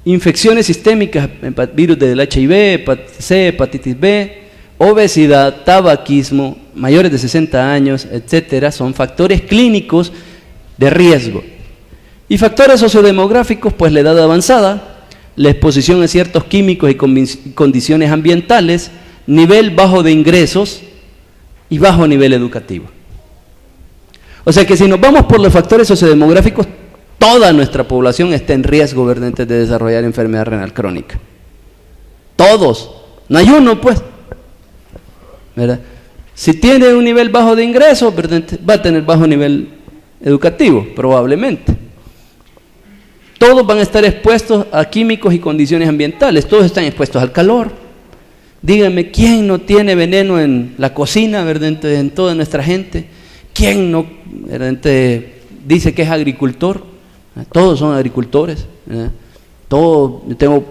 Infecciones sistémicas, virus del HIV, hepatitis C, hepatitis B, obesidad, tabaquismo, mayores de 60 años, etcétera, son factores clínicos de riesgo. Y factores sociodemográficos, pues la edad avanzada, la exposición a ciertos químicos y condiciones ambientales, nivel bajo de ingresos y bajo nivel educativo. O sea que si nos vamos por los factores sociodemográficos, toda nuestra población está en riesgo, ¿verdad?, de desarrollar enfermedad renal crónica. Todos, no hay uno, pues, ¿verdad? Si tiene un nivel bajo de ingresos, ¿verdad?, va a tener bajo nivel educativo, probablemente. Todos van a estar expuestos a químicos y condiciones ambientales, todos están expuestos al calor. Díganme, ¿quién no tiene veneno en la cocina, ¿verdad?, en toda nuestra gente? ¿Quién no, ¿verdad?, dice que es agricultor? Todos son agricultores, ¿verdad? Todos, yo tengo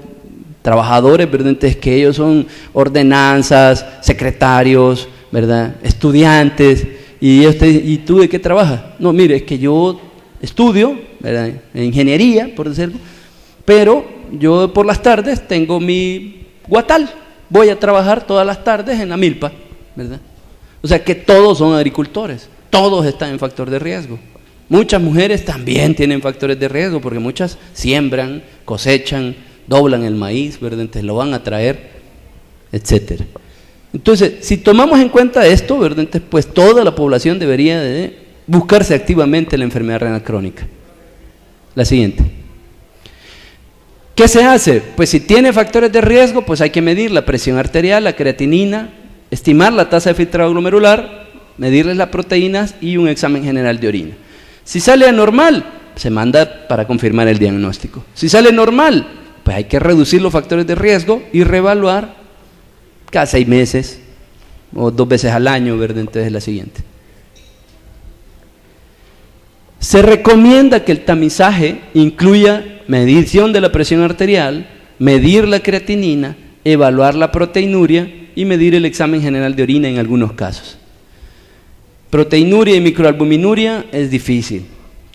trabajadores, ¿verdad?, que ellos son ordenanzas, secretarios, ¿verdad?, estudiantes. ¿Y tú de qué trabajas? No, mire, es que yo estudio, ¿verdad?, en ingeniería, por decirlo, pero yo por las tardes tengo mi guatal, voy a trabajar todas las tardes en la milpa, ¿verdad? O sea que todos son agricultores, todos están en factor de riesgo. Muchas mujeres también tienen factores de riesgo, porque muchas siembran, cosechan, doblan el maíz, ¿verdad?, entonces lo van a traer, etcétera. Entonces, si tomamos en cuenta esto, ¿verdad?, entonces, pues toda la población debería de buscarse activamente la enfermedad renal crónica. La siguiente. ¿Qué se hace? Pues si tiene factores de riesgo, pues hay que medir la presión arterial, la creatinina, estimar la tasa de filtrado glomerular, medirles las proteínas y un examen general de orina. Si sale anormal, se manda para confirmar el diagnóstico. Si sale normal, pues hay que reducir los factores de riesgo y reevaluar cada 6 meses o 2 veces al año, ¿verdad? Entonces es la siguiente. Se recomienda que el tamizaje incluya medición de la presión arterial, medir la creatinina, evaluar la proteinuria y medir el examen general de orina en algunos casos. Proteinuria y microalbuminuria es difícil,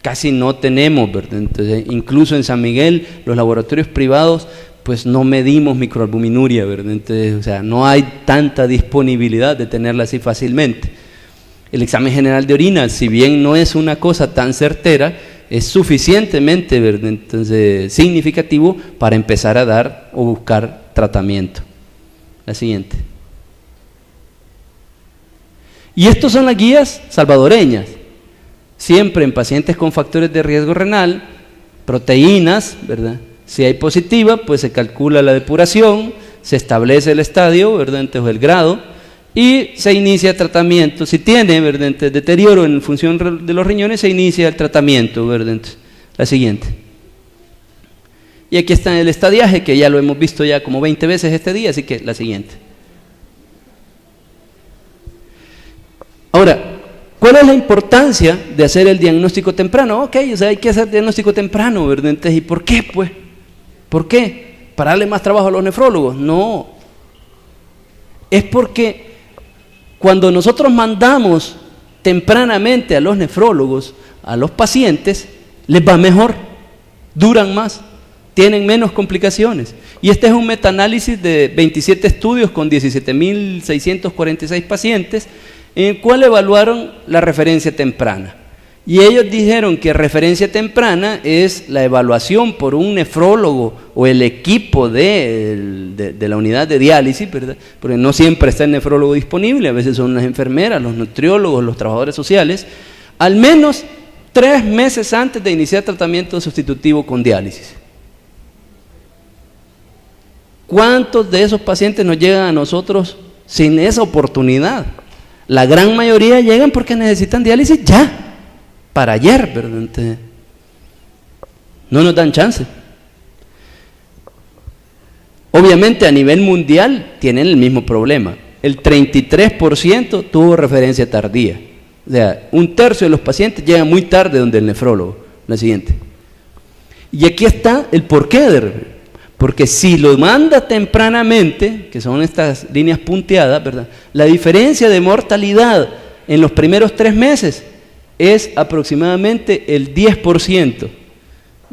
casi no tenemos, ¿verdad? Entonces, incluso en San Miguel, los laboratorios privados, pues no medimos microalbuminuria, ¿verdad? Entonces, o sea, no hay tanta disponibilidad de tenerla así fácilmente. El examen general de orina, si bien no es una cosa tan certera, es suficientemente, ¿verdad?, entonces, significativo para empezar a dar o buscar tratamiento. La siguiente. Y estas son las guías salvadoreñas. Siempre en pacientes con factores de riesgo renal, proteínas, ¿verdad? Si hay positiva, pues se calcula la depuración, se establece el estadio, ¿verdad?, entonces el grado, y se inicia tratamiento. Si tiene, ¿verdad?, entonces, deterioro en función de los riñones, se inicia el tratamiento, ¿verdad? Entonces, la siguiente. Y aquí está el estadiaje, que ya lo hemos visto ya como 20 veces este día, así que la siguiente. Ahora, ¿cuál es la importancia de hacer el diagnóstico temprano? Ok, o sea, hay que hacer diagnóstico temprano, ¿verdad? Entonces, ¿y por qué, pues? ¿Por qué? ¿Para darle más trabajo a los nefrólogos? No. Es porque cuando nosotros mandamos tempranamente a los nefrólogos, a los pacientes, les va mejor, duran más, tienen menos complicaciones. Y este es un metaanálisis de 27 estudios con 17.646 pacientes, en el cual evaluaron la referencia temprana. Y ellos dijeron que referencia temprana es la evaluación por un nefrólogo o el equipo de la unidad de diálisis, ¿verdad? Porque no siempre está el nefrólogo disponible, a veces son las enfermeras, los nutriólogos, los trabajadores sociales, al menos 3 meses antes de iniciar tratamiento sustitutivo con diálisis. ¿Cuántos de esos pacientes nos llegan a nosotros sin esa oportunidad? La gran mayoría llegan porque necesitan diálisis ya, para ayer, ¿verdad? Entonces, no nos dan chance. Obviamente a nivel mundial tienen el mismo problema. El 33% tuvo referencia tardía. O sea, 1/3 de los pacientes llegan muy tarde donde el nefrólogo. La siguiente. Y aquí está el porqué de referencia. Porque si lo manda tempranamente, que son estas líneas punteadas, ¿verdad?, la diferencia de mortalidad en los primeros 3 meses es aproximadamente el 10%.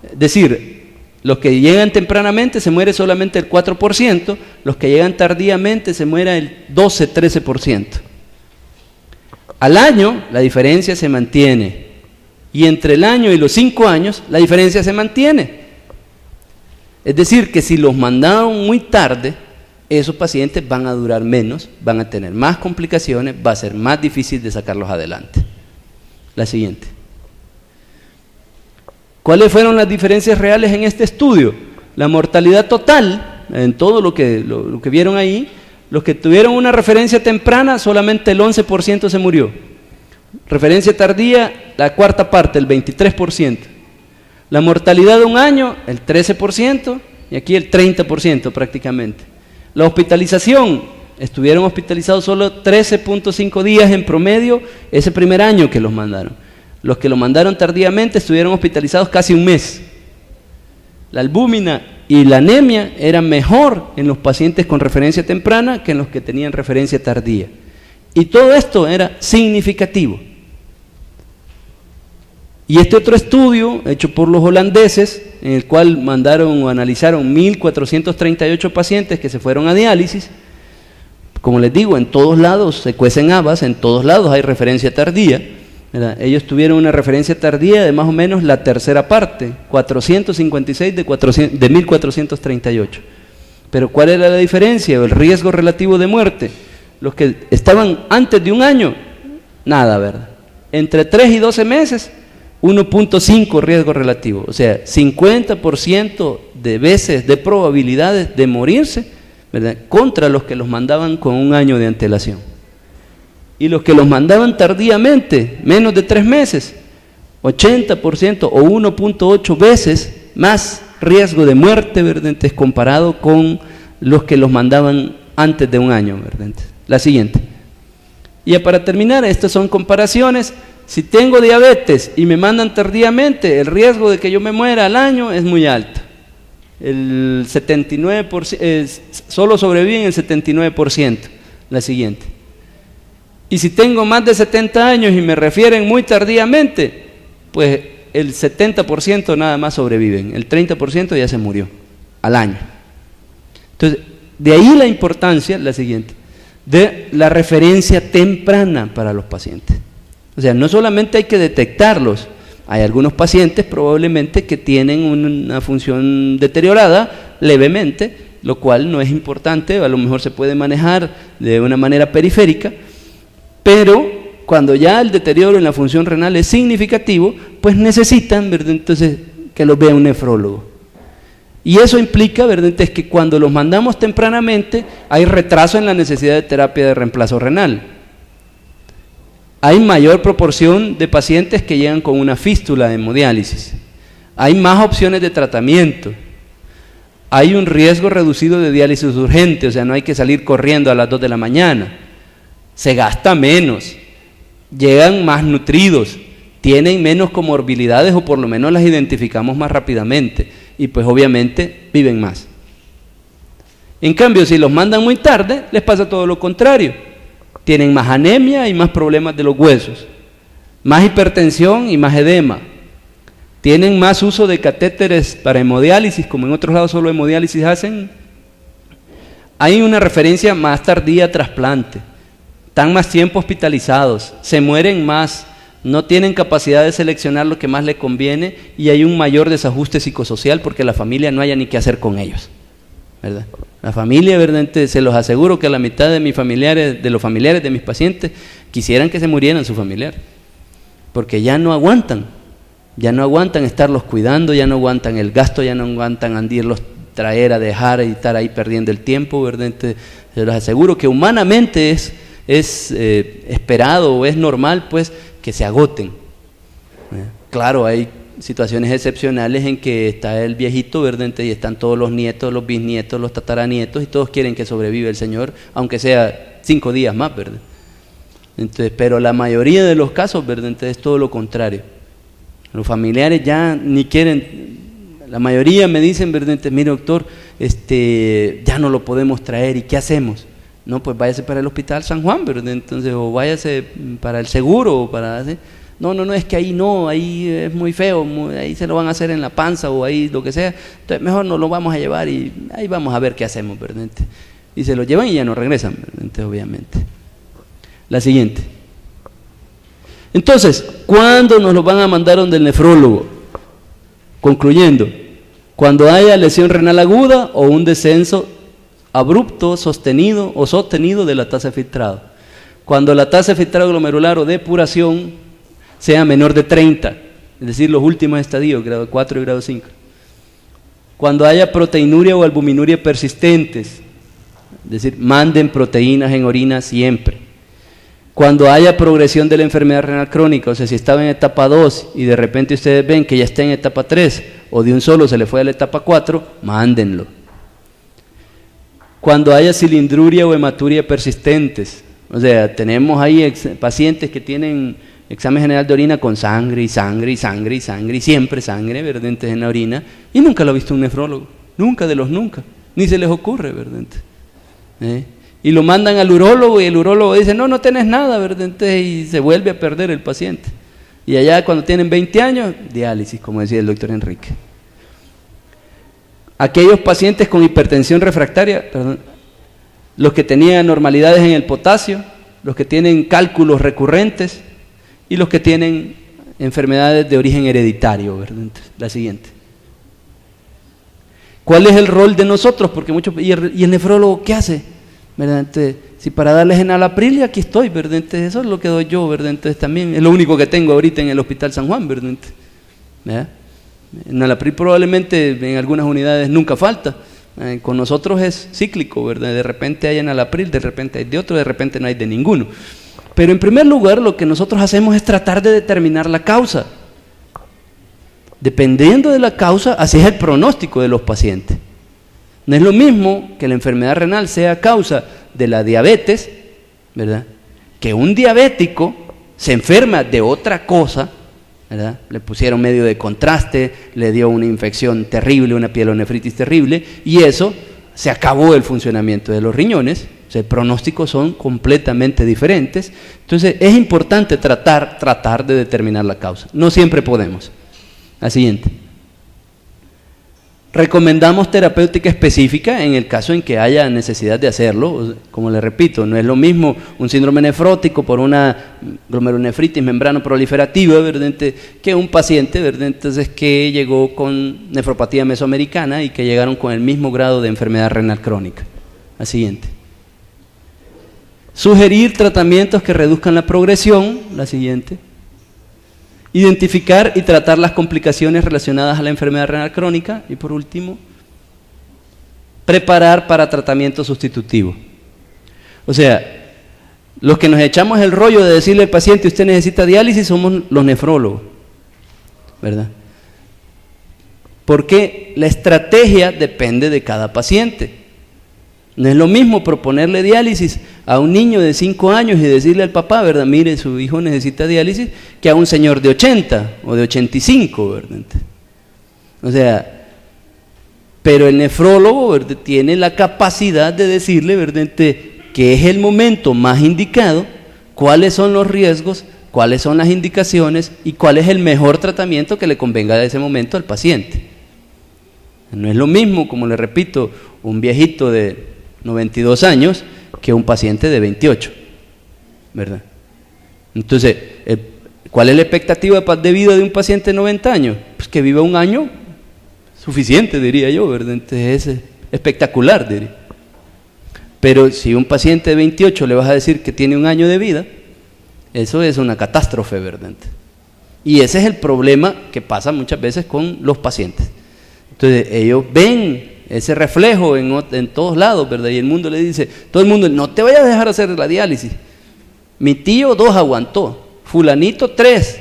Es decir, los que llegan tempranamente se muere solamente el 4%, los que llegan tardíamente se muere el 12-13%. Al año la diferencia se mantiene, y entre el año y los 5 años la diferencia se mantiene. Es decir, que si los mandaron muy tarde, esos pacientes van a durar menos, van a tener más complicaciones, va a ser más difícil de sacarlos adelante. La siguiente. ¿Cuáles fueron las diferencias reales en este estudio? La mortalidad total, en todo lo que vieron ahí, los que tuvieron una referencia temprana, solamente el 11% se murió. Referencia tardía, la cuarta parte, el 23%. La mortalidad de un año, el 13%, y aquí el 30% prácticamente. La hospitalización, estuvieron hospitalizados solo 13.5 días en promedio ese primer año que los mandaron. Los que lo mandaron tardíamente estuvieron hospitalizados casi un mes. La albúmina y la anemia eran mejor en los pacientes con referencia temprana que en los que tenían referencia tardía. Y todo esto era significativo. Y este otro estudio, hecho por los holandeses, en el cual mandaron o analizaron 1.438 pacientes que se fueron a diálisis, como les digo, en todos lados se cuecen habas, en todos lados hay referencia tardía, ¿verdad? Ellos tuvieron una referencia tardía de más o menos la tercera parte, 456 de 1.438. Pero ¿cuál era la diferencia o el riesgo relativo de muerte? Los que estaban antes de un año, nada, ¿verdad? Entre 3 y 12 meses, 1.5 riesgo relativo, o sea, 50% de veces de probabilidades de morirse, ¿verdad?, contra los que los mandaban con un año de antelación. Y los que los mandaban tardíamente, menos de 3 meses, 80% o 1.8 veces más riesgo de muerte, ¿verdad?, comparado con los que los mandaban antes de un año, ¿verdad? La siguiente. Y ya para terminar, estas son comparaciones. Si tengo diabetes y me mandan tardíamente, el riesgo de que yo me muera al año es muy alto. El 79%, solo sobreviven el 79%. La siguiente. Y si tengo más de 70 años y me refieren muy tardíamente, pues el 70% nada más sobreviven, el 30% ya se murió al año. Entonces, de ahí la importancia, la siguiente, de la referencia temprana para los pacientes. O sea, no solamente hay que detectarlos, hay algunos pacientes probablemente que tienen una función deteriorada levemente, lo cual no es importante, a lo mejor se puede manejar de una manera periférica, pero cuando ya el deterioro en la función renal es significativo, pues necesitan, ¿verdad?, entonces que los vea un nefrólogo. Y eso implica, ¿verdad?, es que cuando los mandamos tempranamente hay retraso en la necesidad de terapia de reemplazo renal. Hay mayor proporción de pacientes que llegan con una fístula de hemodiálisis. Hay más opciones de tratamiento. Hay un riesgo reducido de diálisis urgente, o sea, no hay que salir corriendo a las 2 de la mañana. Se gasta menos. Llegan más nutridos. Tienen menos comorbilidades o por lo menos las identificamos más rápidamente. Y pues obviamente viven más. En cambio, si los mandan muy tarde, les pasa todo lo contrario. Tienen más anemia y más problemas de los huesos, más hipertensión y más edema. Tienen más uso de catéteres para hemodiálisis, como en otros lados solo hemodiálisis hacen. Hay una referencia más tardía a trasplante. Están más tiempo hospitalizados, se mueren más, no tienen capacidad de seleccionar lo que más les conviene y hay un mayor desajuste psicosocial porque la familia no haya ni qué hacer con ellos, ¿verdad? La familia, ¿verdad?, se los aseguro que la mitad de mis familiares, de los familiares de mis pacientes, quisieran que se murieran su familiar, porque ya no aguantan estarlos cuidando, ya no aguantan el gasto, ya no aguantan andirlos traer, a dejar y estar ahí perdiendo el tiempo, ¿verdad? Se los aseguro que humanamente es esperado o es normal, pues, que se agoten. Claro, hay situaciones excepcionales en que está el viejito, ¿verdad?, y están todos los nietos, los bisnietos, los tataranietos, y todos quieren que sobreviva el señor, aunque sea 5 días más, ¿verdad? Entonces, pero la mayoría de los casos, ¿verdad?, es todo lo contrario. Los familiares ya ni quieren, la mayoría me dicen, ¿verdad?, mire doctor, ya no lo podemos traer, ¿y qué hacemos? No, pues váyase para el Hospital San Juan, ¿verdad? Entonces, o váyase para el seguro, o para... ¿sí? No, es que ahí no, ahí es muy feo, ahí se lo van a hacer en la panza o ahí lo que sea, entonces mejor nos lo vamos a llevar y ahí vamos a ver qué hacemos, ¿verdad? Y se lo llevan y ya no regresan, ¿verdad? Obviamente. La siguiente. Entonces, ¿cuándo nos lo van a mandar donde el nefrólogo? Concluyendo, cuando haya lesión renal aguda o un descenso abrupto, sostenido o sostenido de la tasa de filtrado. Cuando la tasa de filtrado glomerular o depuración sea menor de 30, es decir, los últimos estadios, grado 4 y grado 5. Cuando haya proteinuria o albuminuria persistentes, es decir, manden proteínas en orina siempre. Cuando haya progresión de la enfermedad renal crónica, o sea, si estaba en etapa 2 y de repente ustedes ven que ya está en etapa 3 o de un solo se le fue a la etapa 4, mándenlo. Cuando haya cilindruria o hematuria persistentes, o sea, tenemos ahí pacientes que tienen examen general de orina con sangre y sangre y sangre y sangre y siempre sangre, ¿verdad?, en la orina, y nunca lo ha visto un nefrólogo, nunca de los nunca, ni se les ocurre, ¿verdad? Y lo mandan al urólogo y el urólogo dice, no tenés nada, ¿verdad? Y se vuelve a perder el paciente. Y allá cuando tienen 20 años, diálisis, como decía el doctor Enrique. Aquellos pacientes con hipertensión refractaria, los que tenían anormalidades en el potasio, los que tienen cálculos recurrentes y los que tienen enfermedades de origen hereditario, ¿verdad? La siguiente. ¿Cuál es el rol de nosotros? Porque ¿y el nefrólogo qué hace? ¿Verdad? Entonces, si para darles enalapril, aquí estoy, ¿verdad? Entonces, eso es lo que doy yo, ¿verdad? Entonces también es lo único que tengo ahorita en el Hospital San Juan, ¿verdad? ¿Verdad? Enalapril probablemente en algunas unidades nunca falta. Con nosotros es cíclico, ¿verdad? De repente hay enalapril, de repente hay de otro, de repente no hay de ninguno. Pero en primer lugar, lo que nosotros hacemos es tratar de determinar la causa. Dependiendo de la causa, así es el pronóstico de los pacientes. No es lo mismo que la enfermedad renal sea causa de la diabetes, ¿verdad?, que un diabético se enferma de otra cosa, ¿verdad? Le pusieron medio de contraste, le dio una infección terrible, una pielonefritis terrible, y eso se acabó el funcionamiento de los riñones. O sea, el pronóstico son completamente diferentes. Entonces es importante tratar de determinar la causa. No siempre podemos. La siguiente. Recomendamos terapéutica específica en el caso en que haya necesidad de hacerlo. Como les repito, no es lo mismo un síndrome nefrótico por una glomerulonefritis membranoproliferativa, ¿verdad?, que un paciente, ¿verdad?, entonces, que llegó con nefropatía mesoamericana y que llegaron con el mismo grado de enfermedad renal crónica. La siguiente. Sugerir tratamientos que reduzcan la progresión. La siguiente. Identificar y tratar las complicaciones relacionadas a la enfermedad renal crónica. Y por último, preparar para tratamiento sustitutivo. O sea, los que nos echamos el rollo de decirle al paciente, usted necesita diálisis, somos los nefrólogos, ¿verdad? Porque la estrategia depende de cada paciente. No es lo mismo proponerle diálisis a un niño de 5 años y decirle al papá, ¿verdad?, mire, su hijo necesita diálisis, que a un señor de 80 o de 85, ¿verdad? O sea, pero el nefrólogo, ¿verdad?, tiene la capacidad de decirle, ¿verdad?, que es el momento más indicado, cuáles son los riesgos, cuáles son las indicaciones y cuál es el mejor tratamiento que le convenga de ese momento al paciente. No es lo mismo, como le repito, un viejito de 92 años que un paciente de 28, ¿verdad? Entonces, ¿cuál es la expectativa de vida de un paciente de 90 años? Pues que viva un año suficiente, diría yo, ¿verdad? Entonces es espectacular, diría. Pero si un paciente de 28 le vas a decir que tiene un año de vida, eso es una catástrofe, ¿verdad? Y ese es el problema que pasa muchas veces con los pacientes. Entonces ellos ven ese reflejo en todos lados, ¿verdad? Y el mundo le dice, todo el mundo, no te vayas a dejar hacer la diálisis. Mi tío 2 aguantó, fulanito 3,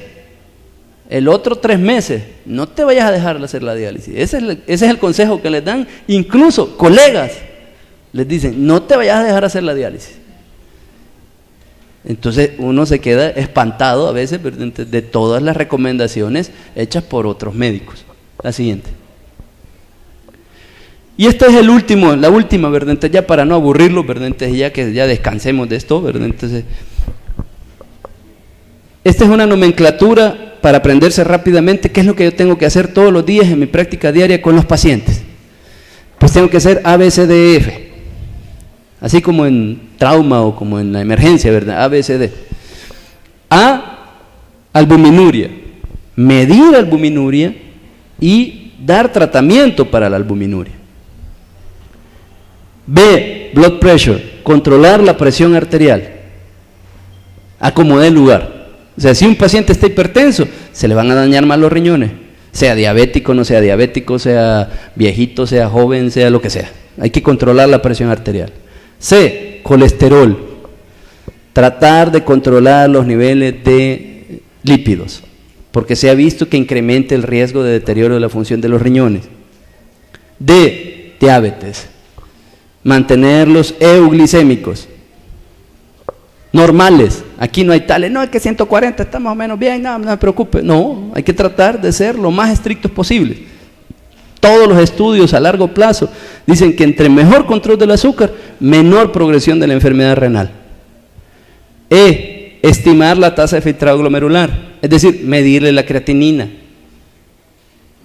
el otro 3 meses, no te vayas a dejar hacer la diálisis. Ese es el consejo que les dan, incluso colegas les dicen, no te vayas a dejar hacer la diálisis. Entonces uno se queda espantado a veces, ¿verdad?, de todas las recomendaciones hechas por otros médicos. La siguiente. Y esta es la última, ¿verdad? Entonces, ya para no aburrirlo, ¿verdad? Entonces, ya que ya descansemos de esto, ¿verdad? Entonces, esta es una nomenclatura para aprenderse rápidamente qué es lo que yo tengo que hacer todos los días en mi práctica diaria con los pacientes. Pues tengo que hacer A, B, C, D, F. Así como en trauma o como en la emergencia, ¿verdad? A, B, C, D. A, albuminuria. Medir albuminuria y dar tratamiento para la albuminuria. B, blood pressure, controlar la presión arterial, acomodar el lugar. O sea, si un paciente está hipertenso, se le van a dañar más los riñones, sea diabético, no sea diabético, sea viejito, sea joven, sea lo que sea. Hay que controlar la presión arterial. C, colesterol. Tratar de controlar los niveles de lípidos, porque se ha visto que incrementa el riesgo de deterioro de la función de los riñones. D, diabetes. Mantenerlos euglicémicos, normales. Aquí no hay tales, no, es que 140 está más o menos bien, no me preocupe. No, hay que tratar de ser lo más estrictos posible. Todos los estudios a largo plazo dicen que entre mejor control del azúcar, menor progresión de la enfermedad renal. E, estimar la tasa de filtrado glomerular, es decir, medirle la creatinina.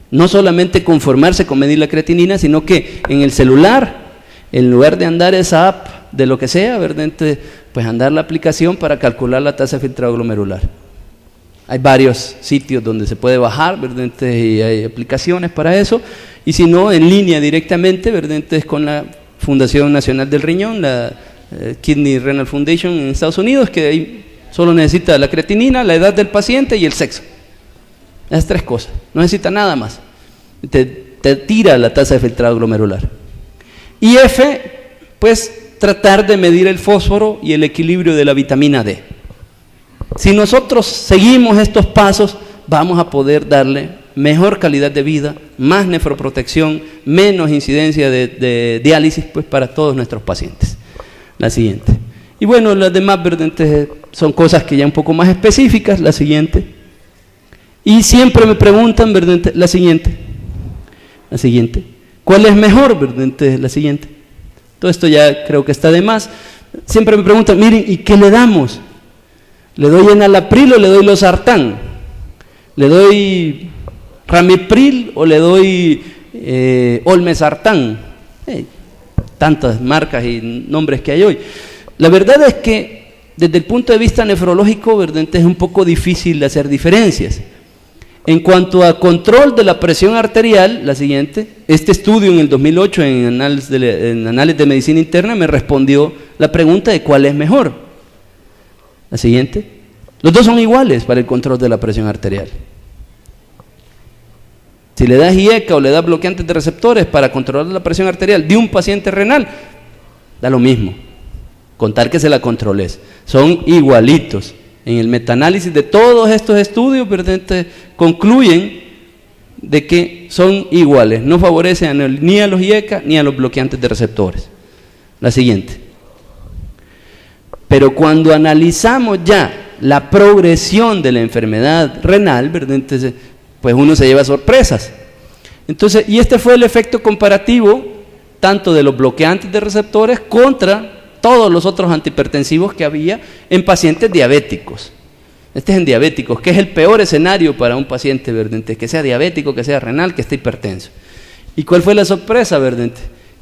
No solamente conformarse con medir la creatinina, sino que en el celular, en lugar de andar esa app de lo que sea, ¿verdad? Pues andar la aplicación para calcular la tasa de filtrado glomerular. Hay varios sitios donde se puede bajar, ¿verdad? Y hay aplicaciones para eso, y si no, en línea directamente, ¿verdad? Con la Fundación Nacional del Riñón, la Kidney Renal Foundation en Estados Unidos, que ahí solo necesita la creatinina, la edad del paciente y el sexo. Esas 3 cosas, no necesita nada más. Te tira la tasa de filtrado glomerular. Y F, pues tratar de medir el fósforo y el equilibrio de la vitamina D. Si nosotros seguimos estos pasos, vamos a poder darle mejor calidad de vida, más nefroprotección, menos incidencia de diálisis, pues para todos nuestros pacientes. La siguiente. Y bueno, las demás, ¿verdad? Son cosas que ya un poco más específicas. La siguiente. Y siempre me preguntan, ¿verdad? La siguiente. ¿Cuál es mejor, verdad? La siguiente. Todo esto ya creo que está de más. Siempre me preguntan, miren, ¿y qué le damos? ¿Le doy enalapril o le doy losartán? ¿Le doy ramipril o le doy olmesartán? Tantas marcas y nombres que hay hoy. La verdad es que desde el punto de vista nefrológico, ¿verdad? Es un poco difícil de hacer diferencias. En cuanto a control de la presión arterial, la siguiente, este estudio en el 2008 en Análisis de Medicina Interna me respondió la pregunta de cuál es mejor. La siguiente, los dos son iguales para el control de la presión arterial. Si le das IECA o le das bloqueantes de receptores para controlar la presión arterial de un paciente renal, da lo mismo, contar que se la controles, son igualitos. En el metaanálisis de todos estos estudios, ¿verdad? Concluyen de que son iguales, no favorecen ni a los IECA ni a los bloqueantes de receptores. La siguiente. Pero cuando analizamos ya la progresión de la enfermedad renal, ¿verdad? Entonces, pues uno se lleva sorpresas. Entonces, y este fue el efecto comparativo tanto de los bloqueantes de receptores contra todos los otros antihipertensivos que había en pacientes diabéticos. Este es en diabéticos, que es el peor escenario para un paciente, ¿verdad? Que sea diabético, que sea renal, que esté hipertenso. ¿Y cuál fue la sorpresa, verdad?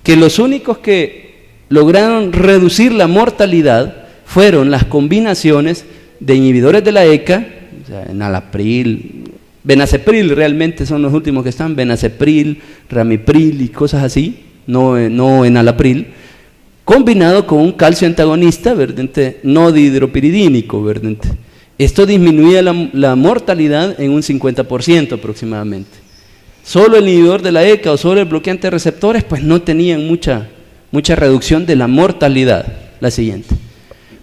Que los únicos que lograron reducir la mortalidad fueron las combinaciones de inhibidores de la ECA, o sea, enalapril, benacepril realmente son los últimos que están, benacepril, ramipril y cosas así, no enalapril, combinado con un calcio antagonista, ¿verdad? No dihidropiridínico, ¿verdad? Esto disminuía la mortalidad en un 50% aproximadamente. Solo el inhibidor de la ECA o solo el bloqueante de receptores, pues no tenían mucha reducción de la mortalidad. La siguiente.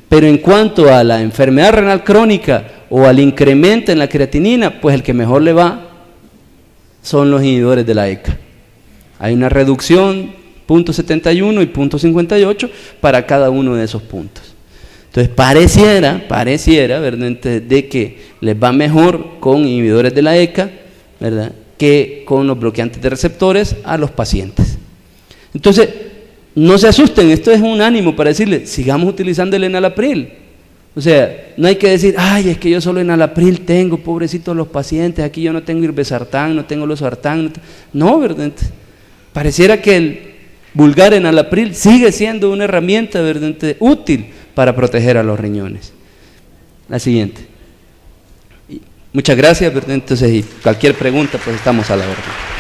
Pero en cuanto a la enfermedad renal crónica o al incremento en la creatinina, pues el que mejor le va son los inhibidores de la ECA. Hay una reducción 0.71 y 0.58 para cada uno de esos puntos. Entonces pareciera, ¿verdad? De que les va mejor con inhibidores de la ECA, ¿verdad? Que con los bloqueantes de receptores a los pacientes. Entonces, no se asusten, esto es un ánimo para decirles, sigamos utilizando el enalapril. O sea, no hay que decir, ay, es que yo solo enalapril tengo, pobrecitos los pacientes, aquí yo no tengo irbesartán, no tengo losartán. No, ¿verdad? Pareciera que el vulgar enalapril sigue siendo una herramienta, ¿verdad? Útil para proteger a los riñones. La siguiente. Muchas gracias, ¿verdad? Entonces, y cualquier pregunta, pues estamos a la orden.